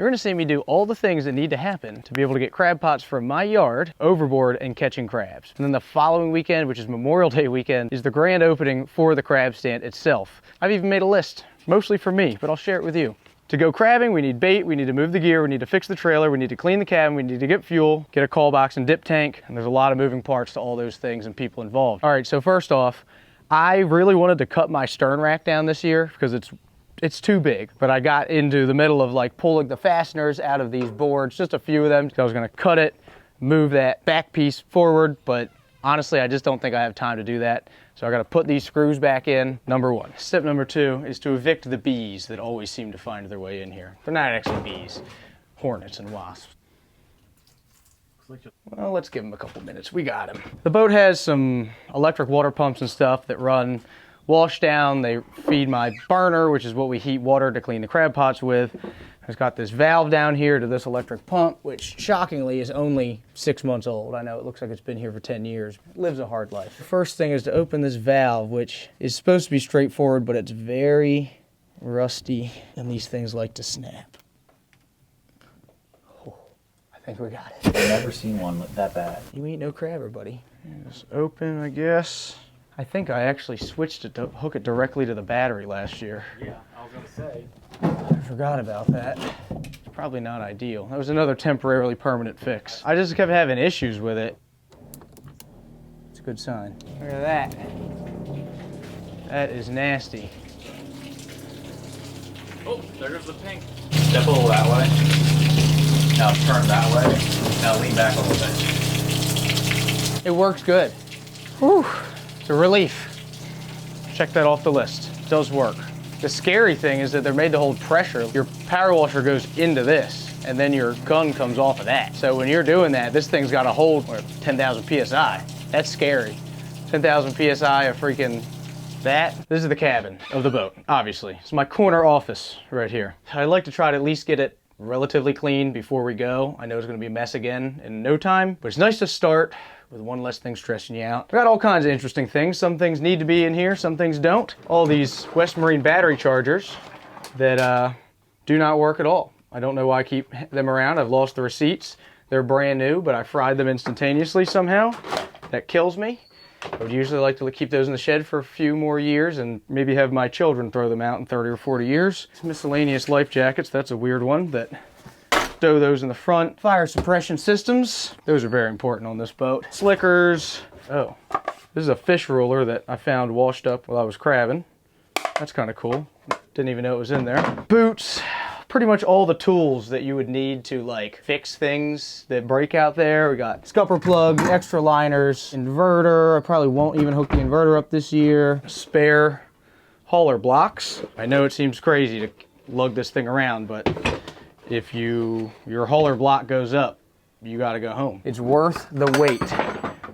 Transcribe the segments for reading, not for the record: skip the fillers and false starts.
You're gonna see me do all the things that need to happen to be able to get crab pots from my yard overboard and catching crabs. And then the following weekend, which is Memorial Day weekend, is the grand opening for the crab stand itself. I've even made a list, mostly for me, but I'll share it with you. To go crabbing, we need bait, we need to move the gear, we need to fix the trailer, we need to clean the cabin, we need to get fuel, get a call box and dip tank, and there's a lot of moving parts to all those things and people involved. All right, so first off, I really wanted to cut my stern rack down this year because it's too big, but I got into the middle of like pulling the fasteners out of these boards, just a few of them. So I was gonna cut it, move that back piece forward, but honestly, I just don't think I have time to do that. So I gotta put these screws back in, number one. Step number two is to evict the bees that always seem to find their way in here. They're not actually bees, hornets and wasps. Well, let's give them a couple minutes. We got them. The boat has some electric water pumps and stuff that run wash down. They feed my burner, which is what we heat water to clean the crab pots with. It's got this valve down here to this electric pump, which shockingly is only 6 months old. I know it looks like it's been here for 10 years. It lives a hard life. The first thing is to open this valve, which is supposed to be straightforward, but it's very rusty, and these things like to snap. I think we got it. I've never seen one that bad. You ain't no crabber, buddy. Just open, I guess. I think I actually switched it to hook it directly to the battery last year. Yeah, I was gonna say. I forgot about that. It's probably not ideal. That was another temporarily permanent fix. I just kept having issues with it. It's a good sign. Look at that. That is nasty. Oh, there goes the pink. Step a little that way. Now turn that way. Now lean back a little bit. It works good. Whew. It's a relief. Check that off the list. It does work. The scary thing is that they're made to hold pressure. Your power washer goes into this, and then your gun comes off of that. So when you're doing that, this thing's got to hold 10,000 PSI. That's scary. 10,000 PSI of freaking that. This is the cabin of the boat, obviously. It's my corner office right here. I'd like to try to at least get it relatively clean before we go. I know it's gonna be a mess again in no time, but it's nice to start with one less thing stressing you out. I got all kinds of interesting things. Some things need to be in here, some things don't. All these West Marine battery chargers that do not work at all. I don't know why I keep them around. I've lost the receipts. They're brand new, but I fried them instantaneously somehow. That kills me. I would usually like to keep those in the shed for a few more years and maybe have my children throw them out in 30 or 40 years. Miscellaneous life jackets, that's a weird one. That stow those in the front. Fire suppression systems, those are very important on this boat. Slickers. Oh, this is a fish ruler that I found washed up while I was crabbing. That's kind of cool. Didn't even know it was in there. Boots. Pretty much all the tools that you would need to like fix things that break out there. We got scupper plug, extra liners, inverter. I probably won't even hook the inverter up this year. Spare hauler blocks. I know it seems crazy to lug this thing around, but if your hauler block goes up, you gotta go home. It's worth the wait.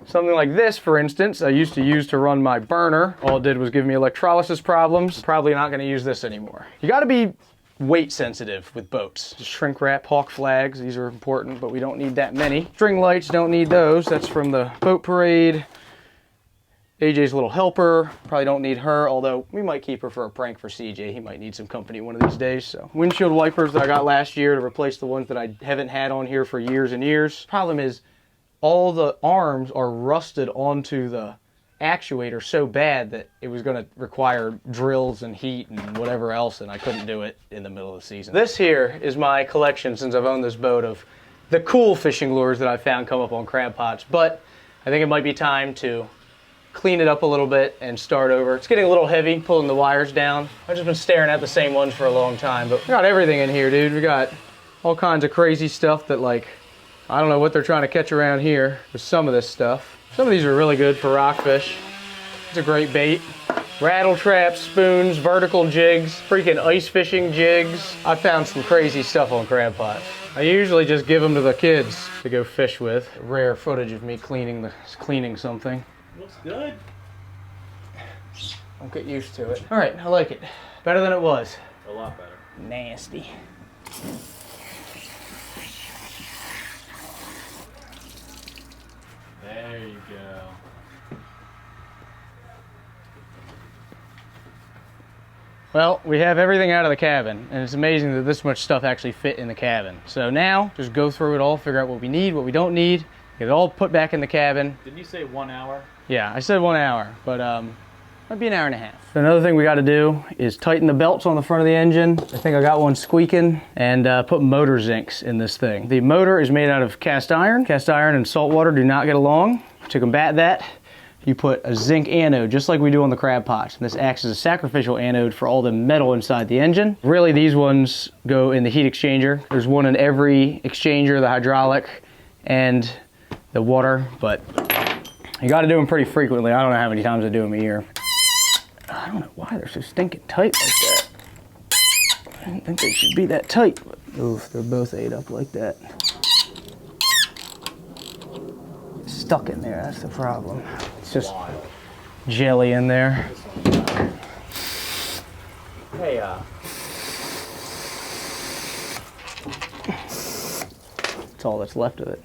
Something like this, for instance, I used to use to run my burner. All it did was give me electrolysis problems. Probably not gonna use this anymore. You gotta be weight sensitive with boats. Just shrink wrap hawk flags. These are important, but we don't need that many. String lights, don't need those. That's from the boat parade. AJ's little helper. Probably don't need her, although we might keep her for a prank for CJ. He might need some company one of these days. So windshield wipers that I got last year to replace the ones that I haven't had on here for years and years. Problem is all the arms are rusted onto the actuator so bad that it was going to require drills and heat and whatever else, and I couldn't do it in the middle of the season. This here is my collection since I've owned this boat of the cool fishing lures that I found come up on crab pots, but I think it might be time to clean it up a little bit and start over. It's getting a little heavy pulling the wires down. I've just been staring at the same ones for a long time, but we got everything in here, dude. We got all kinds of crazy stuff that, like, I don't know what they're trying to catch around here with some of this stuff. Some of these are really good for rockfish. It's a great bait. Rattle traps, spoons, vertical jigs, freaking ice fishing jigs. I found some crazy stuff on crab pots. I usually just give them to the kids to go fish with. Rare footage of me cleaning something. Looks good. Don't get used to it. All right, I like it. Better than it was. A lot better. Nasty. There you go. Well, we have everything out of the cabin, and it's amazing that this much stuff actually fit in the cabin. So now, just go through it all, figure out what we need, what we don't need, get it all put back in the cabin. Didn't you say 1 hour? Yeah, I said 1 hour, but might be an hour and a half. So another thing we got to do is tighten the belts on the front of the engine. I think I got one squeaking, and put motor zincs in this thing. The motor is made out of cast iron. Cast iron and salt water do not get along. To combat that, you put a zinc anode, just like we do on the crab pots. This acts as a sacrificial anode for all the metal inside the engine. Really, these ones go in the heat exchanger. There's one in every exchanger, the hydraulic and the water, but you got to do them pretty frequently. I don't know how many times I do them a year. I don't know why they're so stinking tight like that. I didn't think they should be that tight. But oof, they're both ate up like that. It's stuck in there, that's the problem. It's just jelly in there. Hey, That's all that's left of it.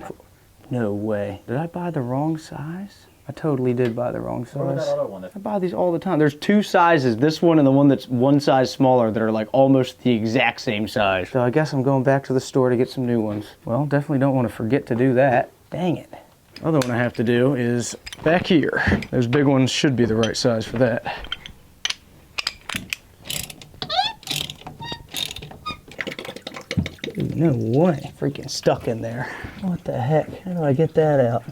No way. Did I buy the wrong size? I totally did buy the wrong size. what about that other one? I buy these all the time. There's two sizes, this one and the one that's one size smaller, that are like almost the exact same size. So I guess I'm going back to the store to get some new ones. Well, definitely don't want to forget to do that. Dang it. Other one I have to do is back here. Those big ones should be the right size for that. Dude, no way. Freaking stuck in there. What the heck? How do I get that out?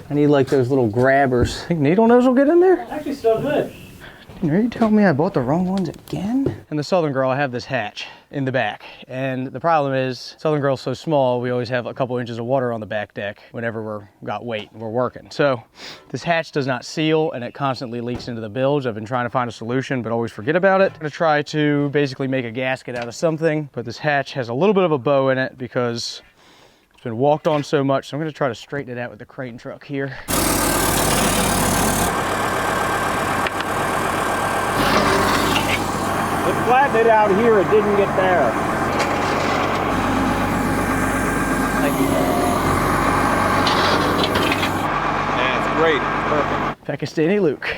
I need like those little grabbers. Think needle nose will get in there? Actually, still good. Are you telling me I bought the wrong ones again? In the Southern Girl, I have this hatch in the back. And the problem is, Southern Girl's so small, we always have a couple inches of water on the back deck whenever we're got weight and we're working. So this hatch does not seal and it constantly leaks into the bilge. I've been trying to find a solution, but always forget about it. I'm gonna try to basically make a gasket out of something, but this hatch has a little bit of a bow in it because it's been walked on so much. So I'm gonna try to straighten it out with the crane truck here. It flattened it out here, it didn't get there. Thank you. That's great, perfect. Pakistani Luke.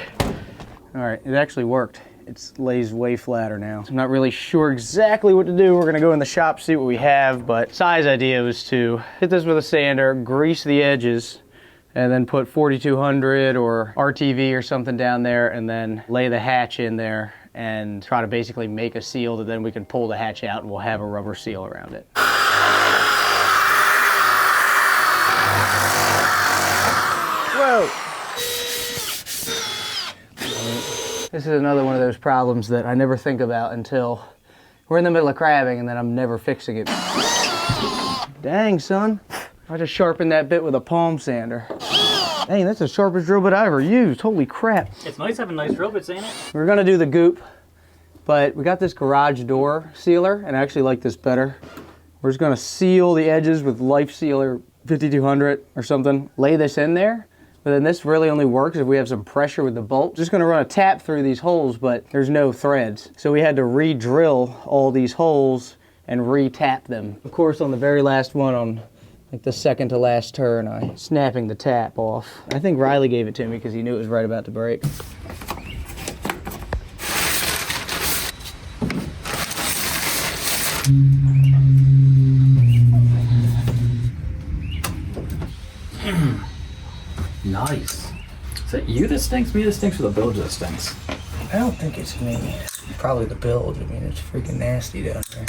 All right, it actually worked. It lays way flatter now. I'm not really sure exactly what to do. We're gonna go in the shop, see what we have, but Si's idea was to hit this with a sander, grease the edges, and then put 4200 or RTV or something down there, and then lay the hatch in there and try to basically make a seal that then we can pull the hatch out and we'll have a rubber seal around it. Whoa! This is another one of those problems that I never think about until we're in the middle of crabbing and then I'm never fixing it. Dang, son. I just sharpened that bit with a palm sander. Dang, that's the sharpest drill bit I ever used. Holy crap. It's nice having nice drill bits, ain't it? We're gonna do the goop, but we got this garage door sealer, and I actually like this better. We're just gonna seal the edges with Life Sealer 5200 or something. Lay this in there, but then this really only works if we have some pressure with the bolt. Just gonna run a tap through these holes, but there's no threads. So we had to re-drill all these holes and re-tap them. Of course, on the very last one, on like the second to last turn, I snapping the tap off. I think Riley gave it to me because he knew it was right about to break. Nice. Is it you that stinks? Me that stinks, or the bilge that stinks? I don't think it's me. Probably the bilge. I mean, it's freaking nasty down there.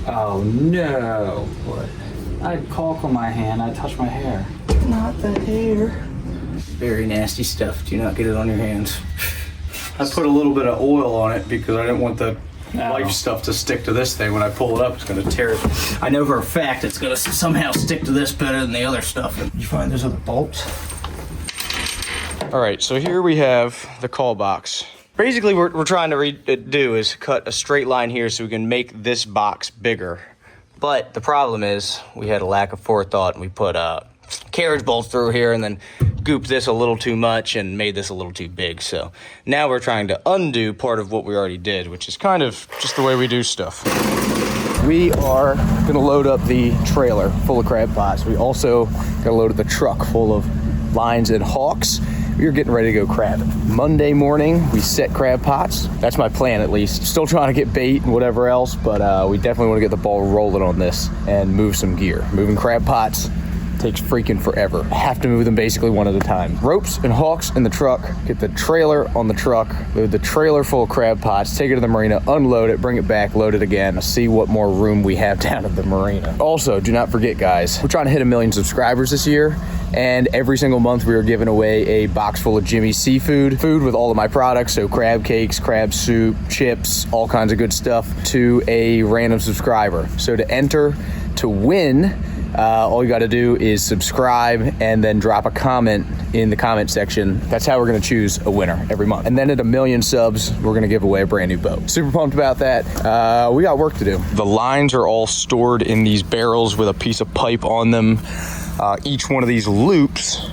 Oh no. What? I had caulk on my hand, I touched my hair. Not the hair. Very nasty stuff. Do not get it on your hands. I put a little bit of oil on it because I didn't want the Life stuff to stick to this thing. When I pull it up, it's going to tear it. I know for a fact it's going to somehow stick to this better than the other stuff. Did you find those other bolts? All right, so here we have the call box. Basically, what we're trying to do is cut a straight line here so we can make this box bigger. But the problem is we had a lack of forethought and we put carriage bolts through here and then gooped this a little too much and made this a little too big. So now we're trying to undo part of what we already did, which is kind of just the way we do stuff. We are gonna load up the trailer full of crab pots. We also gotta load up the truck full of lines and hawks. we are getting ready to go crabbing. Monday morning, we set crab pots. That's my plan, at least. Still trying to get bait and whatever else, but we definitely want to get the ball rolling on this and move some gear. Moving crab pots takes freaking forever. I have to move them basically one at a time. Ropes and hooks in the truck, get the trailer on the truck, load the trailer full of crab pots, take it to the marina, unload it, bring it back, load it again, see what more room we have down at the marina. Also, do not forget, guys, we're trying to hit 1 million subscribers this year, and every single month we are giving away a box full of Jimmy's seafood, food with all of my products, so crab cakes, crab soup, chips, all kinds of good stuff, to a random subscriber. So to enter to win, all you got to do is subscribe and then drop a comment in the comment section. That's how we're going to choose a winner every month. And then at 1 million subs, we're going to give away a brand new boat. Super pumped about that. We got work to do. The lines are all stored in these barrels with a piece of pipe on them. Each one of these loops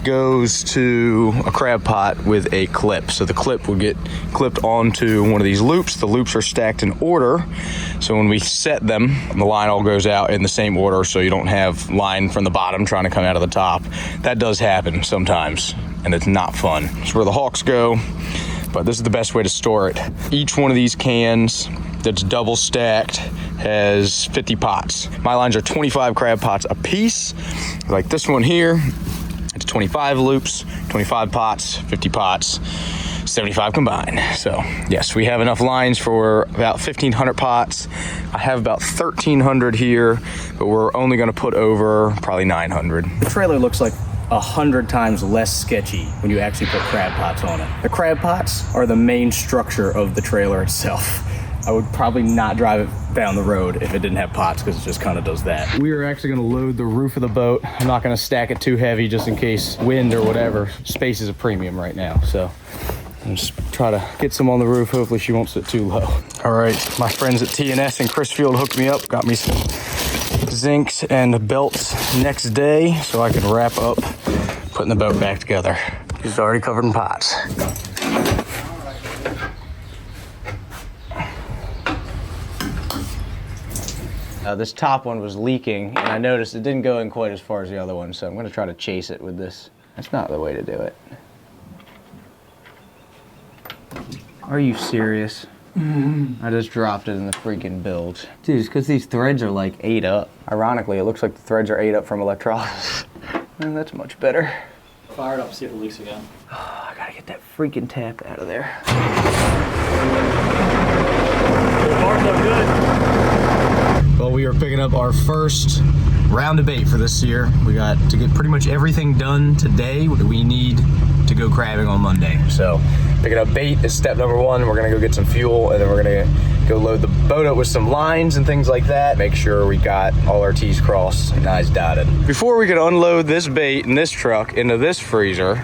goes to a crab pot with a clip. So the clip will get clipped onto one of these loops. The loops are stacked in order. So when we set them, the line all goes out in the same order, so you don't have line from the bottom trying to come out of the top. That does happen sometimes, and it's not fun. It's where the hawks go, but this is the best way to store it. Each one of these cans that's double stacked has 50 pots. My lines are 25 crab pots a piece. Like this one here, it's 25 loops, 25 pots, 50 pots, 75 combined. So yes, we have enough lines for about 1,500 pots. I have about 1,300 here, but we're only gonna put over probably 900. The trailer looks like 100 times less sketchy when you actually put crab pots on it. The crab pots are the main structure of the trailer itself. I would probably not drive it down the road if it didn't have pots, because it just kind of does that. We are actually gonna load the roof of the boat. I'm not gonna stack it too heavy just in case wind or whatever. Space is a premium right now, so I'll just try to get some on the roof. Hopefully she won't sit too low. All right, my friends at TNS in Chrisfield hooked me up, got me some zincs and belts next day so I can wrap up putting the boat back together. It's already covered in pots. This top one was leaking, and I noticed it didn't go in quite as far as the other one, so I'm going to try to chase it with this. That's not the way to do it. Are you serious? I just dropped it in the freaking bilge. Dude, it's because these threads are like ate up. Ironically, it looks like the threads are ate up from electrolysis. And that's much better. Fire it up, see if it leaks again. Oh, I gotta get that freaking tap out of there. The bars look good. Well, we are picking up our first round of bait for this year. We got to get pretty much everything done today that we need to go crabbing on Monday. So picking up bait is step number one. We're gonna go get some fuel, and then we're gonna go load the boat up with some lines and things like that. Make sure we got all our T's crossed and I's dotted. Before we can unload this bait in this truck into this freezer,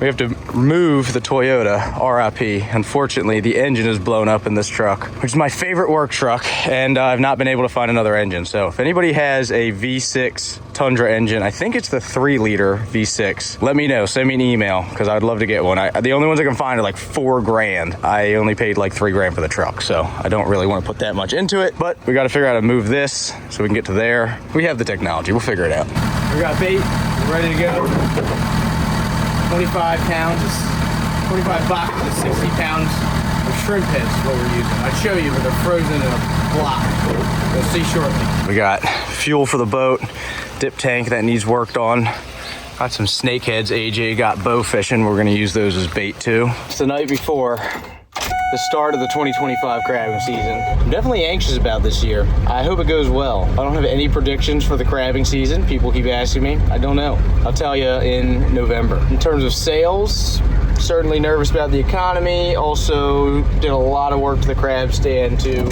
we have to move the Toyota RIP. Unfortunately, the engine is blown up in this truck, which is my favorite work truck, and I've not been able to find another engine. So if anybody has a V6 Tundra engine, I think it's the 3-liter V6, let me know, send me an email, because I'd love to get one. The only ones I can find are like $4 grand. I only paid like $3 grand for the truck, so I don't really want to put that much into it, but we got to figure out how to move this so we can get to there. We have the technology, we'll figure it out. We got bait, ready to go. 25 pounds, 25 boxes of 60 pounds of shrimp heads is what we're using. I'll show you, but they're frozen in a block. You'll see shortly. We got fuel for the boat, dip tank that needs worked on. Got some snake heads. AJ got bow fishing. We're gonna use those as bait too. It's the night before the start of the 2025 crabbing season. I'm definitely anxious about this year. I hope it goes well. I don't have any predictions for the crabbing season. People keep asking me. I don't know. I'll tell you in November. In terms of sales, certainly nervous about the economy. Also did a lot of work to the crab stand to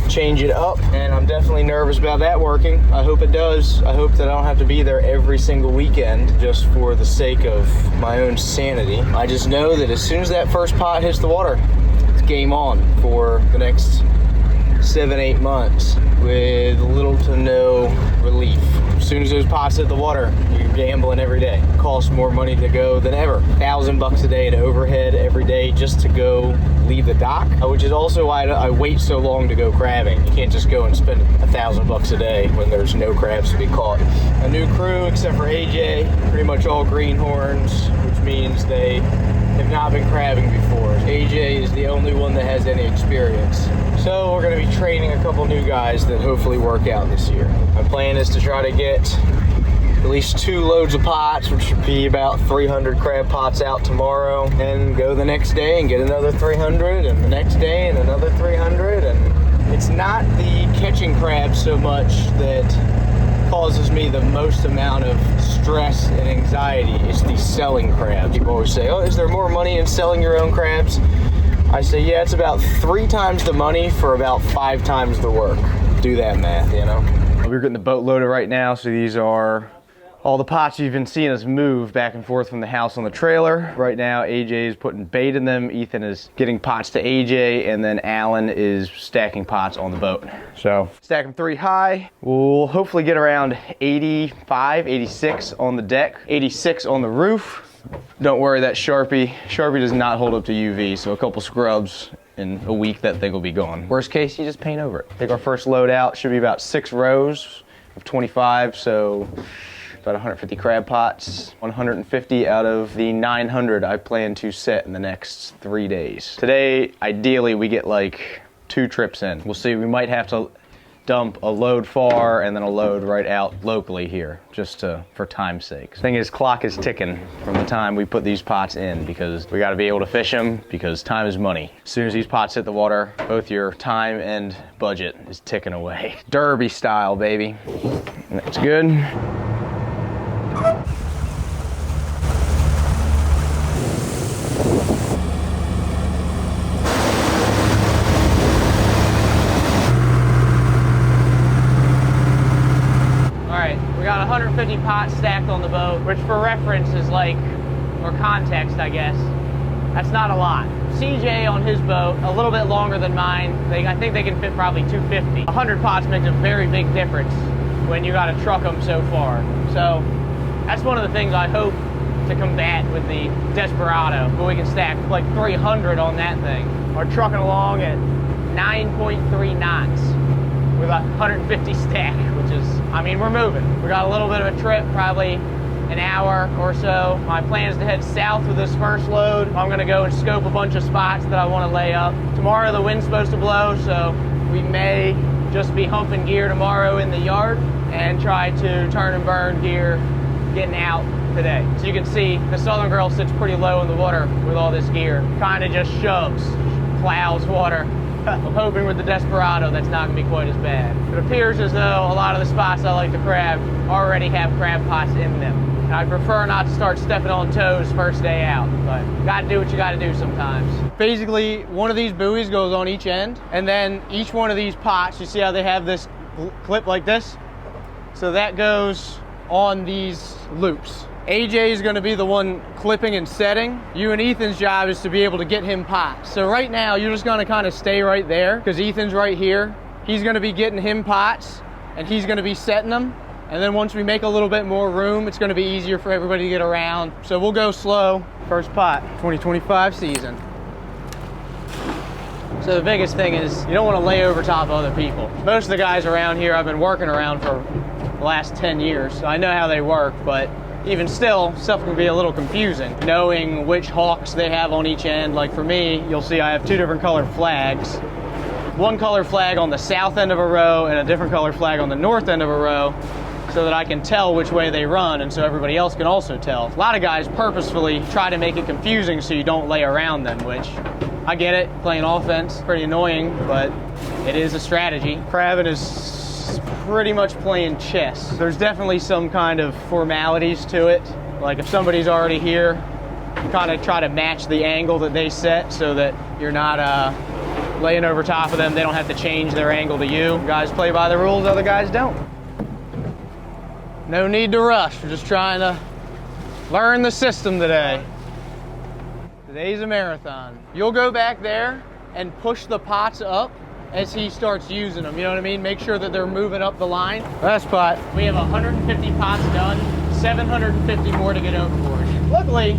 change it up, and I'm definitely nervous about that working. I hope it does. I hope that I don't have to be there every single weekend just for the sake of my own sanity. I just know that as soon as that first pot hits the water, it's game on for the next 7-8 months with little to no relief. As soon as those pots hit the water, you're gambling every day. It costs more money to go than ever. $1,000 a day in overhead every day just to go leave the dock, which is also why I wait so long to go crabbing. You can't just go and spend $1,000 a day when there's no crabs to be caught. A new crew except for AJ, pretty much all greenhorns, which means they have not been crabbing before. AJ is the only one that has any experience. So we're gonna be training a couple new guys that hopefully work out this year. My plan is to try to get at least 2 loads of pots, which should be about 300 crab pots out tomorrow, and go the next day and get another 300, and the next day and another 300. And it's not the catching crabs so much that causes me the most amount of stress and anxiety. It's the selling crabs. People always say, oh, is there more money in selling your own crabs? I say, yeah, it's about 3 times the money for about 5 times the work. Do that math, you know? We're getting the boat loaded right now, so these are all the pots you've been seeing us move back and forth from the house on the trailer. Right now, AJ is putting bait in them, Ethan is getting pots to AJ, and then Alan is stacking pots on the boat. So, stack them 3 high. We'll hopefully get around 85, 86 on the deck, 86 on the roof. Don't worry, that Sharpie does not hold up to UV, so a couple scrubs in a week, that thing will be gone. Worst case, you just paint over it. Take our first load out, should be about 6 rows of 25, so about 150 crab pots, 150 out of the 900 I plan to set in the next 3 days. Today, ideally, we get like 2 trips in. We'll see, we might have to dump a load far and then a load right out locally here, just for time's sake. Thing is, clock is ticking from the time we put these pots in, because we gotta be able to fish them, because time is money. As soon as these pots hit the water, both your time and budget is ticking away. Derby style, baby. That's good. We got 150 pots stacked on the boat, which for reference is like, or context, I guess, that's not a lot. CJ on his boat, a little bit longer than mine. I think they can fit probably 250. 100 pots makes a very big difference when you got to truck them so far. So that's one of the things I hope to combat with the Desperado, but we can stack like 300 on that thing. We're trucking along at 9.3 knots. With a 150 stack, which is, I mean, we're moving. We got a little bit of a trip, probably an hour or so. My plan is to head south with this first load. I'm gonna go and scope a bunch of spots that I wanna lay up. Tomorrow the wind's supposed to blow, so we may just be humping gear tomorrow in the yard and try to turn and burn gear getting out today. So you can see the Southern Girl sits pretty low in the water with all this gear. Kinda just shoves, plows water. I'm hoping with the Desperado that's not gonna be quite as bad. It appears as though a lot of the spots I like to crab already have crab pots in them. And I prefer not to start stepping on toes first day out, but you gotta do what you gotta do sometimes. Basically, one of these buoys goes on each end, and then each one of these pots, you see how they have this clip like this? So that goes on these loops. AJ is gonna be the one clipping and setting. You and Ethan's job is to be able to get him pots. So right now, you're just gonna kind of stay right there, because Ethan's right here. He's gonna be getting him pots, and he's gonna be setting them. And then once we make a little bit more room, it's gonna be easier for everybody to get around. So we'll go slow. First pot, 2025 season. So the biggest thing is, you don't wanna lay over top of other people. Most of the guys around here I've been working around for the last 10 years, so I know how they work, but even still, stuff can be a little confusing. Knowing which hawks they have on each end. Like for me, you'll see I have 2 different colored flags. One color flag on the south end of a row and a different color flag on the north end of a row, so that I can tell which way they run, and so everybody else can also tell. A lot of guys purposefully try to make it confusing so you don't lay around them, which I get it, playing offense, pretty annoying, but it is a strategy. Crabbing is pretty much playing chess. There's definitely some kind of formalities to it. Like if somebody's already here, you kind of try to match the angle that they set so that you're not laying over top of them. They don't have to change their angle to you. Guys play by the rules, other guys don't. No need to rush. We're just trying to learn the system today. Today's a marathon. You'll go back there and push the pots up as he starts using them, you know what I mean? Make sure that they're moving up the line. Last pot. We have 150 pots done, 750 more to get overboard. Luckily,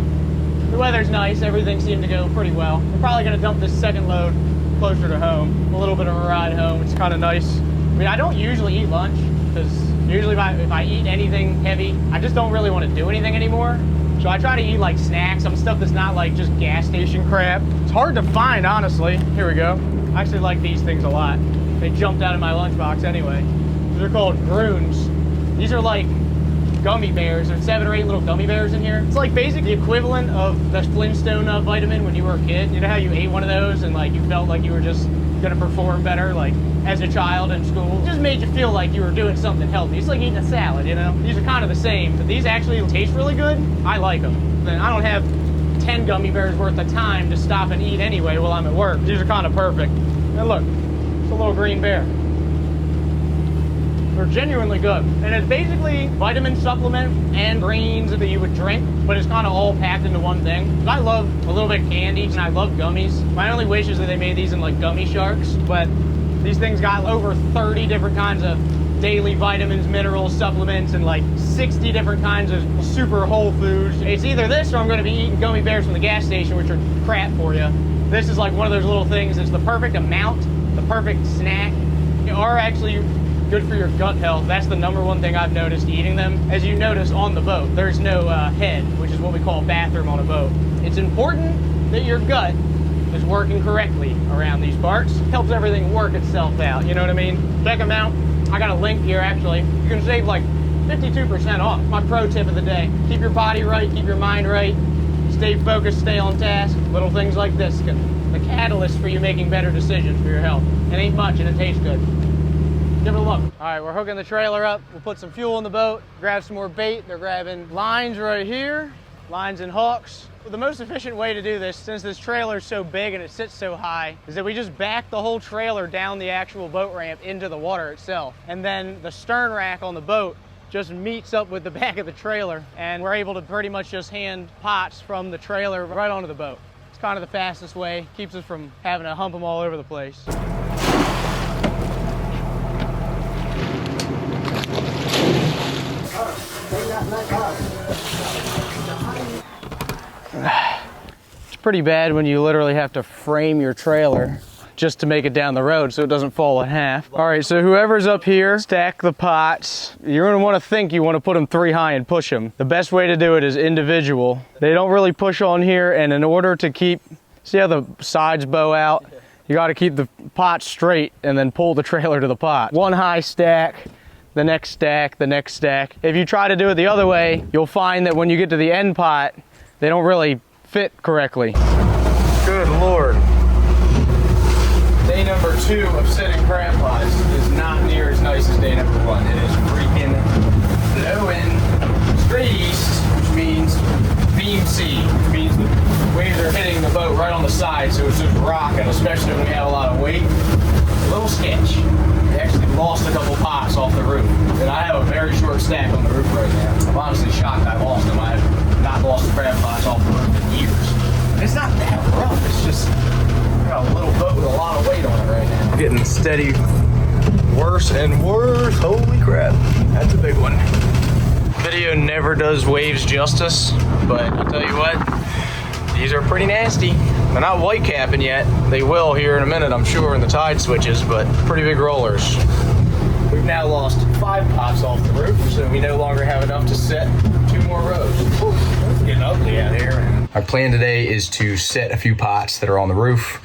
the weather's nice, everything seemed to go pretty well. We're probably gonna dump this second load closer to home. A little bit of a ride home, it's kind of nice. I mean, I don't usually eat lunch, because usually if I eat anything heavy, I just don't really want to do anything anymore. So I try to eat like snacks, some stuff that's not like just gas station crap. It's hard to find, honestly. Here we go. I actually like these things a lot. They jumped out of my lunchbox anyway. They're called Groons. These are like gummy bears. There's 7 or 8 little gummy bears in here. It's like basically the equivalent of the Flintstone vitamin when you were a kid. You know how you ate one of those and like you felt like you were just gonna perform better like as a child in school? It just made you feel like you were doing something healthy. It's like eating a salad, you know? These are kind of the same, but these actually taste really good. I like them. And I don't have 10 gummy bears worth of time to stop and eat anyway while I'm at work. These are kind of perfect. And look, it's a little green bear. They're genuinely good. And it's basically vitamin supplement and greens that you would drink, but it's kind of all packed into one thing. I love a little bit of candy and I love gummies. My only wish is that they made these in like gummy sharks, but these things got over 30 different kinds of daily vitamins, minerals, supplements, and like 60 different kinds of super whole foods. It's either this or I'm gonna be eating gummy bears from the gas station, which are crap for you. This is like one of those little things. It's the perfect amount, the perfect snack. They are actually good for your gut health. That's the #1 thing I've noticed eating them. As you notice on the boat, there's no head, which is what we call a bathroom on a boat. It's important that your gut is working correctly around these parts. Helps everything work itself out, you know what I mean? Check them out. I got a link here actually. You can save like 52% off. My pro tip of the day. Keep your body right, keep your mind right, stay focused, stay on task. Little things like this can the catalyst for you making better decisions for your health. It ain't much and it tastes good. Give it a look. All right, we're hooking the trailer up. We'll put some fuel in the boat, grab some more bait. They're grabbing lines right here, lines and hooks. The most efficient way to do this, since this trailer is so big and it sits so high, is that we just back the whole trailer down the actual boat ramp into the water itself. And then the stern rack on the boat just meets up with the back of the trailer, and we're able to pretty much just hand pots from the trailer right onto the boat. It's kind of the fastest way, keeps us from having to hump them all over the place. It's pretty bad when you literally have to frame your trailer just to make it down the road so it doesn't fall in half. All right, so whoever's up here, stack the pots. You're gonna wanna think you wanna put them 3 high and push them. The best way to do it is individual. They don't really push on here, and in order to keep, see how the sides bow out? You gotta keep the pot straight and then pull the trailer to the pot. 1 high stack, the next stack, the next stack. If you try to do it the other way, you'll find that when you get to the end pot, they don't really fit correctly. Good Lord. Day number 2 of setting crab pots is not near as nice as day number 1. It is freaking blowing straight east, which means beam C, which means the waves are hitting the boat right on the side, so it's just rocking, especially when we have a lot of weight. A little sketch. We actually lost a couple pots off the roof, and I have a very short stack on the roof right now. I'm honestly shocked I lost them. I have not lost crab pots off the roof in years. And it's not that rough, it's just got a little boat with a lot of weight on it right now. Getting steady worse and worse. Holy crap, that's a big one. Video never does waves justice, but I'll tell you what, these are pretty nasty. They're not white capping yet. They will here in a minute, I'm sure, when the tide switches, but pretty big rollers. We've now lost 5 pots off the roof, so we no longer have enough to set 2 more rows. Whew, it's getting ugly out here. Our plan today is to set a few pots that are on the roof,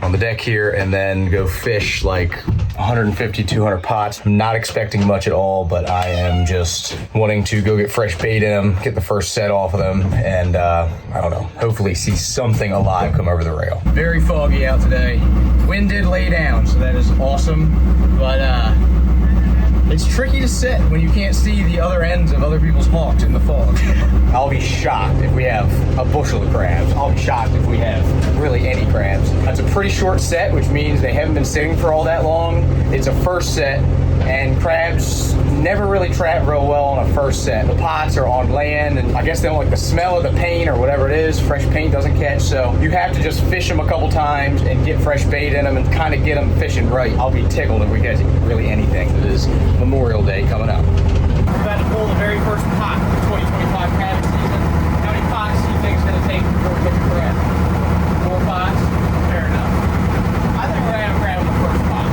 on the deck here, and then go fish like 150, 200 pots. I'm not expecting much at all, but I am just wanting to go get fresh bait in them, get the first set off of them, and I don't know, hopefully see something alive come over the rail. Very foggy out today. Wind did lay down, so that is awesome, but it's tricky to set when you can't see the other ends of other people's hawks in the fog. I'll be shocked if we have a bushel of crabs. I'll be shocked if we have really any crabs. That's a pretty short set, which means they haven't been sitting for all that long. It's a first set, and crabs never really trap real well on a first set. The pots are on land, and I guess they don't like the smell of the paint or whatever it is. Fresh paint doesn't catch, so you have to just fish them a couple times and get fresh bait in them and kind of get them fishing right. I'll be tickled if we catch really anything. It is Memorial Day coming up. We're about to pull the very first pot of the 2025 crabbing season. How many pots do you think it's going to take before we get the crab? 4 pots? Fair enough. I think we're going to have crab on the first pot.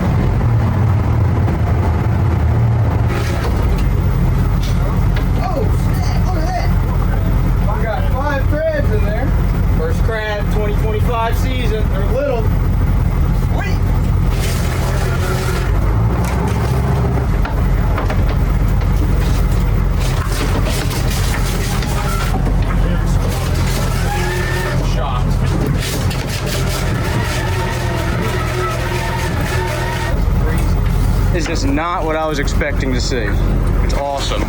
Oh, snap! Look at that! I got is just not what I was expecting to see. It's awesome.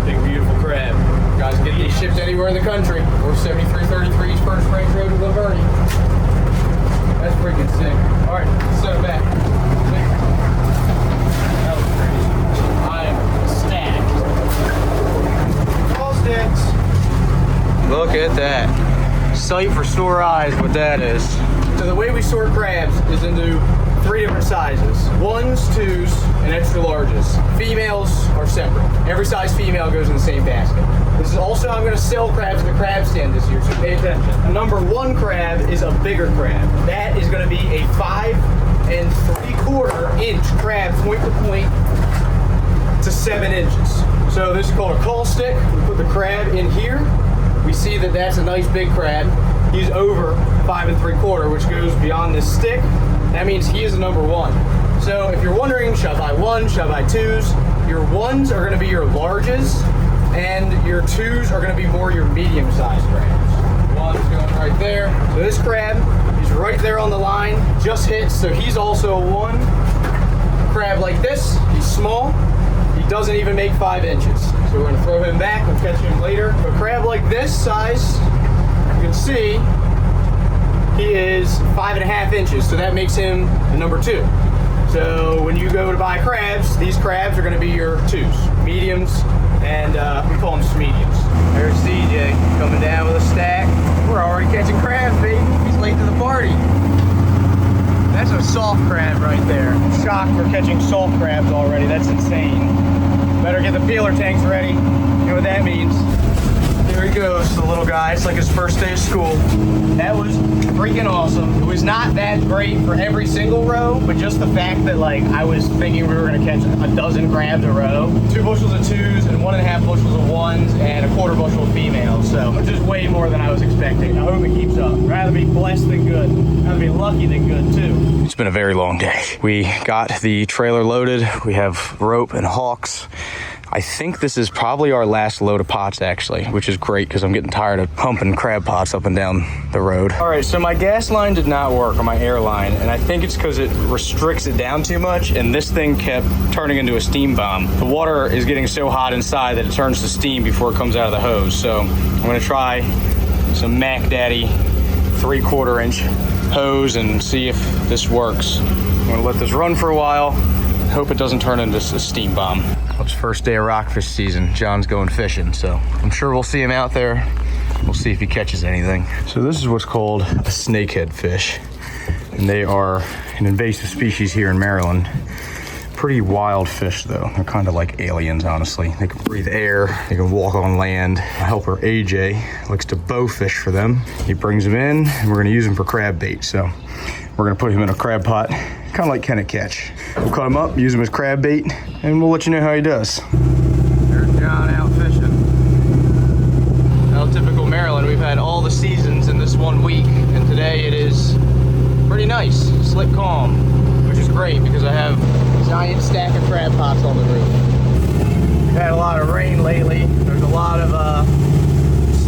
Big, beautiful crab. Guys, get these shipped anywhere in the country. Or 7333 East First Range Road in Laverne. That's freaking sick. All right, set it back. That was crazy. I am ecstatic. All sticks. Look at that. Sight for sore eyes, what that is. So the way we sort crabs is into 3 different sizes. 1s, 2s, and extra larges. Females are separate. Every size female goes in the same basket. This is also how I'm going to sell crabs at the crab stand this year, so pay attention. A number 1 crab is a bigger crab. That is going to be a 5 3/4 inch crab, point to point, to 7 inches. So this is called a call stick. We put the crab in here. We see that that's a nice big crab. He's over 5 3/4, which goes beyond this stick. That means he is a number 1. So if you're wondering, should I buy 1, should I buy 2s? Your 1s are gonna be your larges, and your 2s are gonna be more your medium-sized crabs. 1's going right there. So this crab, he's right there on the line, just hit, so he's also a 1. A crab like this, he's small. He doesn't even make 5 inches. So we're gonna throw him back, we'll catch him later. A crab like this size, you can see, he is 5.5 inches, so that makes him the number 2. So when you go to buy crabs, these crabs are gonna be your 2s, mediums, and we call them mediums. There's CJ coming down with a stack. We're already catching crabs, baby. He's late to the party. That's a soft crab right there. I'm shocked we're catching soft crabs already. That's insane. Better get the peeler tanks ready. You know what that means. There he goes, the little guy. It's like his first day of school. That was freaking awesome. It was not that great for every single row, but just the fact that like I was thinking we were gonna catch a dozen crabs a row. 2 bushels of 2s and 1.5 bushels of 1s and a 1/4 bushel of females. So just way more than I was expecting. I hope it keeps up. Rather be blessed than good. Rather be lucky than good too. It's been a very long day. We got the trailer loaded. We have rope and hawks. I think this is probably our last load of pots actually, which is great because I'm getting tired of pumping crab pots up and down the road. All right, so my gas line did not work, or my air line, and I think it's because it restricts it down too much, and this thing kept turning into a steam bomb. The water is getting so hot inside that it turns to steam before it comes out of the hose. So I'm gonna try some Mac Daddy 3/4 inch hose and see if this works. I'm gonna let this run for a while. Hope it doesn't turn into a steam bomb. Well, it's first day of rockfish season. John's going fishing, so I'm sure we'll see him out there. We'll see if he catches anything. So this is what's called a snakehead fish. And they are an invasive species here in Maryland. Pretty wild fish though. They're kind of like aliens, honestly. They can breathe air, they can walk on land. My helper AJ likes to bow fish for them. He brings them in and we're gonna use them for crab bait. So we're gonna put him in a crab pot, kind of like Can It Catch. We'll cut him up, use him as crab bait, and we'll let you know how he does. There's John out fishing. Now, typical Maryland, we've had all the seasons in this 1 week, and today it is pretty nice, slick calm, which is great because I have a giant stack of crab pots on the roof. We've had a lot of rain lately. There's a lot of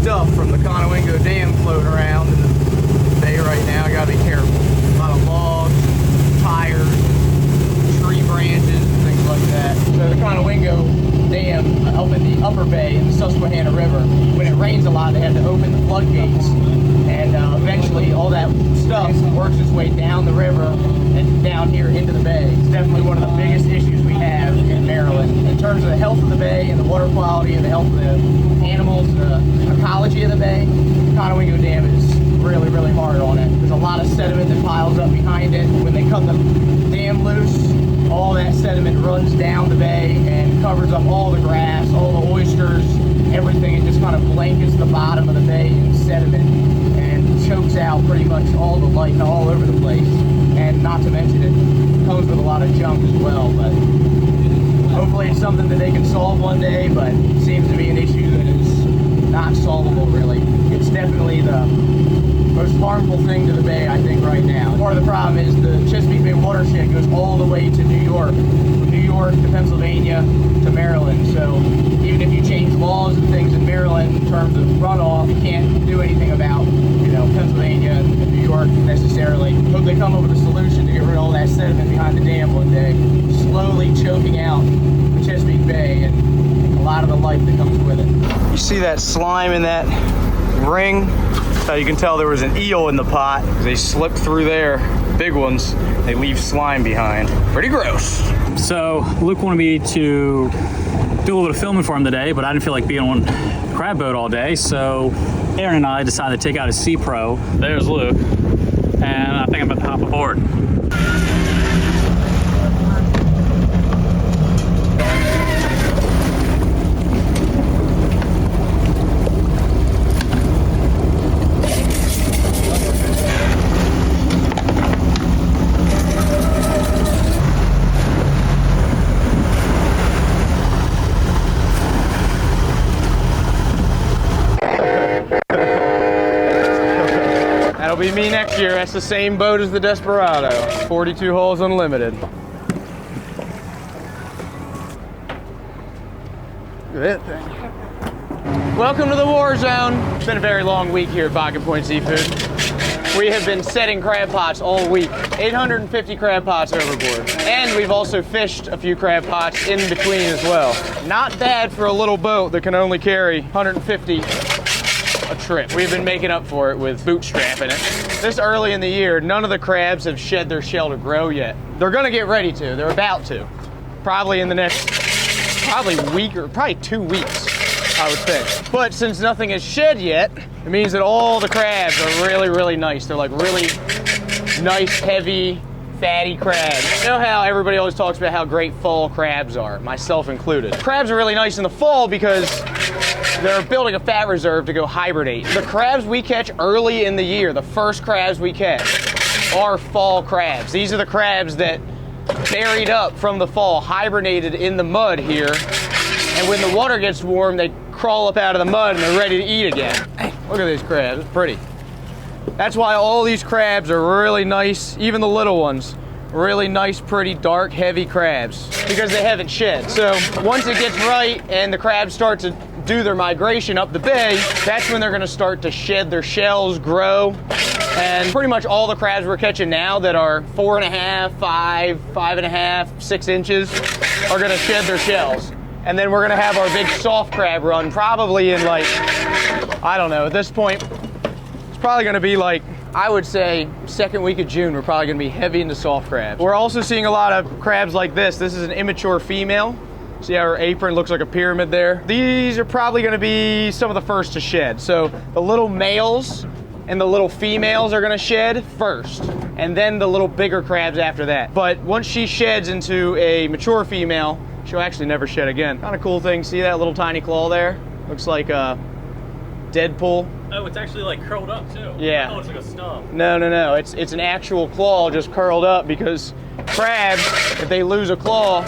stuff from the Conowingo Dam floating around in the bay right now. I gotta be careful. A lot of logs, tires, tree branches, and things like that. So the Conowingo Dam up in the upper bay in the Susquehanna River, when it rains a lot, they have to open the floodgates, and eventually all that stuff works its way down the river and down here into the bay. It's definitely one of the biggest issues we have in Maryland in terms of the health of the bay and the water quality and the health of the animals, the ecology of the bay. The Conowingo Dam is really, really hard on it. There's a lot of sediment that piles up behind it. When they cut the dam loose, all that sediment runs down the bay and covers up all the grass, all the oysters, everything. It just kind of blankets the bottom of the bay in sediment and chokes out pretty much all the life all over the place. And not to mention it comes with a lot of junk as well. But hopefully it's something that they can solve one day, but it seems to be an issue that is not solvable really. It's definitely the most harmful thing to the bay, I think, right now. Part of the problem is the Chesapeake Bay watershed goes all the way to New York, from New York to Pennsylvania to Maryland. So even if you change laws and things in Maryland in terms of runoff, you can't do anything about, you know, Pennsylvania and New York necessarily. hope they come up with a solution to get rid of all that sediment behind the dam one day, slowly choking out the Chesapeake Bay and a lot of the life that comes with it. You see that slime in that ring? So you can tell there was an eel in the pot. They slipped through there, big ones. They leave slime behind. Pretty gross. So Luke wanted me to do a little bit of filming for him today, but I didn't feel like being on a crab boat all day, so Aaron and I decided to take out a Sea Pro. There's Luke, and I think I'm about to hop aboard. That'll be me next year. That's the same boat as the Desperado. 42 holes unlimited. Look at that thing. Welcome to the war zone. It's been a very long week here at Pocket Point Seafood. We have been setting crab pots all week. 850 crab pots overboard. And we've also fished a few crab pots in between as well. Not bad for a little boat that can only carry 150 a trip. We've been making up for it with bootstrapping it. This early in the year, none of the crabs have shed their shell to grow yet. They're gonna get ready to, they're about to. Probably in the next, week or probably 2 weeks, I would think. But since nothing has shed yet, it means that all the crabs are really, really nice. They're like really nice, heavy, fatty crabs. You know how everybody always talks about how great fall crabs are, myself included. Crabs are really nice in the fall because they're building a fat reserve to go hibernate. The crabs we catch early in the year, the first crabs we catch, are fall crabs. These are the crabs that buried up from the fall, hibernated in the mud here, and when the water gets warm, they crawl up out of the mud and they're ready to eat again. Hey, look at these crabs, it's pretty. That's why all these crabs are really nice, even the little ones. Really nice, pretty, dark, heavy crabs, because they haven't shed. So once it gets right and the crabs start to do their migration up the bay, that's when they're gonna start to shed their shells, grow. And pretty much all the crabs we're catching now that are 4.5, 5, 5.5, 6 inches are gonna shed their shells. And then we're gonna have our big soft crab run probably in like, I don't know, at this point, it's probably gonna be like, I would say second week of June, we're probably gonna be heavy into soft crabs. We're also seeing a lot of crabs like this. This is an immature female. See how her apron looks like a pyramid there? These are probably gonna be some of the first to shed. So the little males and the little females are gonna shed first, and then the little bigger crabs after that. But once she sheds into a mature female, she'll actually never shed again. Kind of cool thing, see that little tiny claw there? Looks like a Deadpool. Oh, it's actually like curled up too. Yeah. Oh, it's like a stump. No. It's an actual claw just curled up, because crabs, if they lose a claw,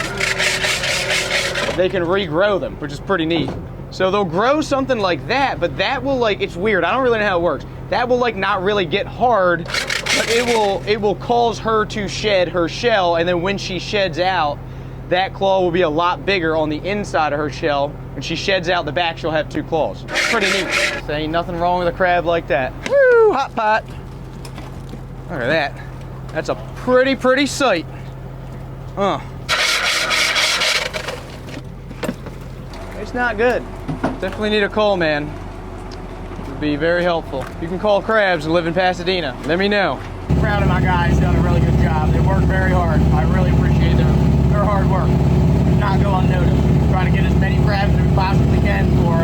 they can regrow them, which is pretty neat. So they'll grow something like that, but that will like, it's weird. I don't really know how it works. That will like not really get hard, but it will cause her to shed her shell, and then when she sheds out, that claw will be a lot bigger on the inside of her shell. When she sheds out the back, she'll have 2 claws. Pretty neat. So ain't nothing wrong with a crab like that. Woo, hot pot. Look at that. That's a pretty sight. It's not good. Definitely need a call, man. It would be very helpful. You can call crabs and live in Pasadena. Let me know. I'm proud of my guys, done a really good job. They work very hard. I really appreciate their hard work. Do not go unnoticed. Try to get as many crabs as we possibly can for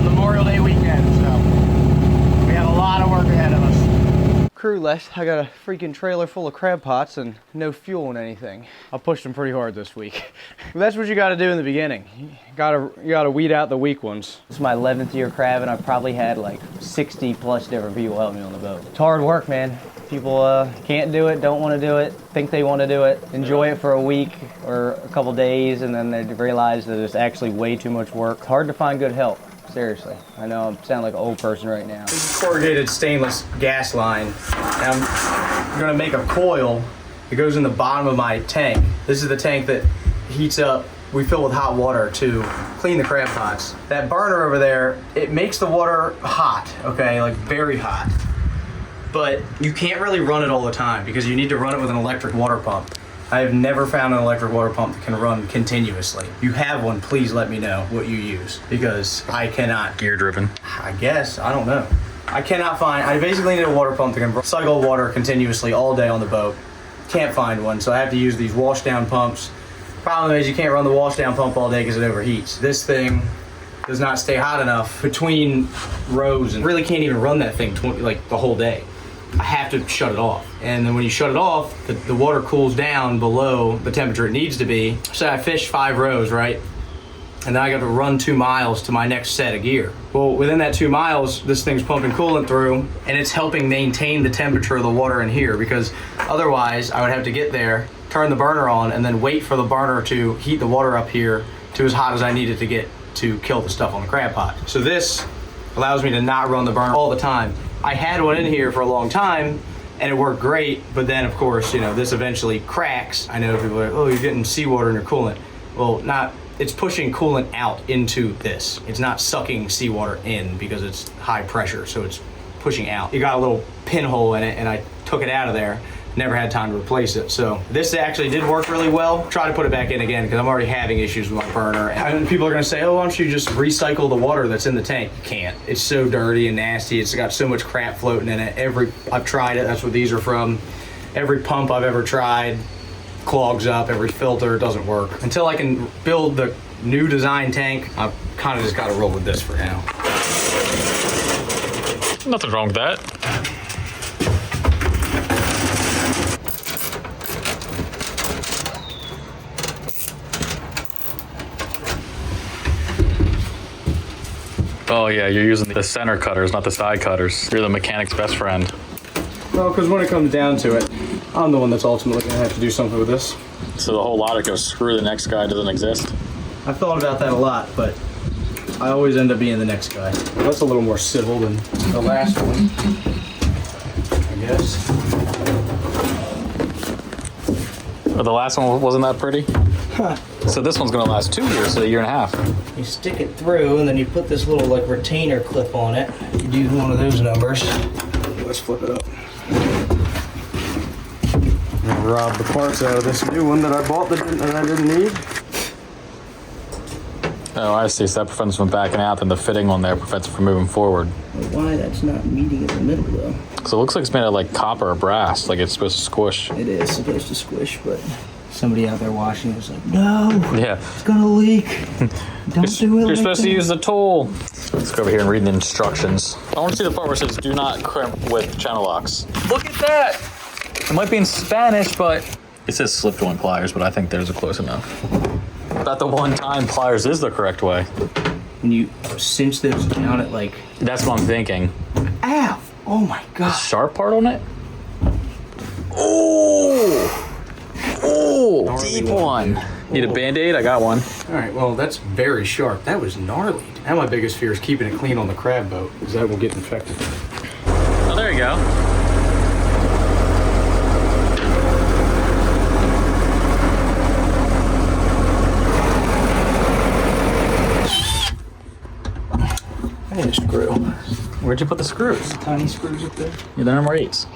Memorial Day weekend. So we have a lot of work ahead of us. Crew left. I got a freaking trailer full of crab pots and no fuel in anything. I pushed them pretty hard this week. That's what you got to do in the beginning. You gotta weed out the weak ones. It's my 11th year crabbing. I've probably had like 60 plus different people help me on the boat. It's hard work, man. People can't do it, don't want to do it, think they want to do it, enjoy it for a week or a couple days, and then they realize that it's actually way too much work. It's hard to find good help. Seriously. I know I sound like an old person right now. This is corrugated stainless gas line. And I'm gonna make a coil. It goes in the bottom of my tank. This is the tank that heats up. We fill with hot water to clean the crab pots. That burner over there, it makes the water hot, okay, like very hot. but you can't really run it all the time because you need to run it with an electric water pump. I have never found an electric water pump that can run continuously. If you have one, please let me know what you use because I cannot. Gear driven. I guess, I don't know. I cannot find, I basically need a water pump that can cycle water continuously all day on the boat. Can't find one, so I have to use these wash down pumps. Problem is you can't run the wash down pump all day because it overheats. This thing does not stay hot enough between rows and really can't even run that thing like the whole day. I have to shut it off. And then when you shut it off, the water cools down below the temperature it needs to be. So I fished 5 rows, right? And then I got to run 2 miles to my next set of gear. Well, within that 2 miles, this thing's pumping coolant through and it's helping maintain the temperature of the water in here because otherwise I would have to get there, turn the burner on, and then wait for the burner to heat the water up here to as hot as I needed to get to kill the stuff on the crab pot. So this allows me to not run the burner all the time. I had one in here for a long time and it worked great, but then of course, you know, this eventually cracks. I know people are like, oh, you're getting seawater in your coolant. Well, it's pushing coolant out into this. It's not sucking seawater in because it's high pressure, so it's pushing out. You got a little pinhole in it and I took it out of there. Never had time to replace it. So this actually did work really well. Try to put it back in again because I'm already having issues with my burner. And people are gonna say, oh, why don't you just recycle the water that's in the tank? You can't. It's so dirty and nasty. It's got so much crap floating in it. I've tried it, that's what these are from. Every pump I've ever tried clogs up, every filter doesn't work. Until I can build the new design tank, I've kind of just gotta roll with this for now. Nothing wrong with that. Oh yeah, you're using the center cutters, not the side cutters. You're the mechanic's best friend. Well, because when it comes down to it, I'm the one that's ultimately gonna have to do something with this. So the whole logic of screw the next guy doesn't exist? I've thought about that a lot, but I always end up being the next guy. Well, that's a little more civil than the last one, I guess. Oh, the last one wasn't that pretty? Huh. So this one's gonna last 2 years, so a year and a half. You stick it through and then you put this little like retainer clip on it. You do one of those numbers. Let's flip it up. I'm gonna rob the parts out of this new one that I bought that I didn't need. Oh, I see. So that prevents it from backing out, and the fitting on there prevents it from moving forward. Why that's not meeting in the middle though? So it looks like it's made out of like copper or brass, like it's supposed to squish. It is supposed to squish, but somebody out there watching was like, no, Yeah. it's gonna leak. Don't do it. You're like supposed that. to use the tool. Let's go over here and read the instructions. I want to see the part where it says do not crimp with channel locks. Look at that! It might be in Spanish, but it says slip joint pliers, but I think theirs are close enough. About the one time pliers is the correct way. When you cinch those down at like, That's what I'm thinking. ow, oh my god. Sharp part on it? Oh! Oh, deep one. Need a Band-Aid? I got one. All right, well, that's very sharp. That was gnarly. Now my biggest fear is keeping it clean on the crab boat, because that will get infected. Oh, there you go. I need a screw. Where'd you put the screws? Tiny screws up there. Yeah, they're number 8s.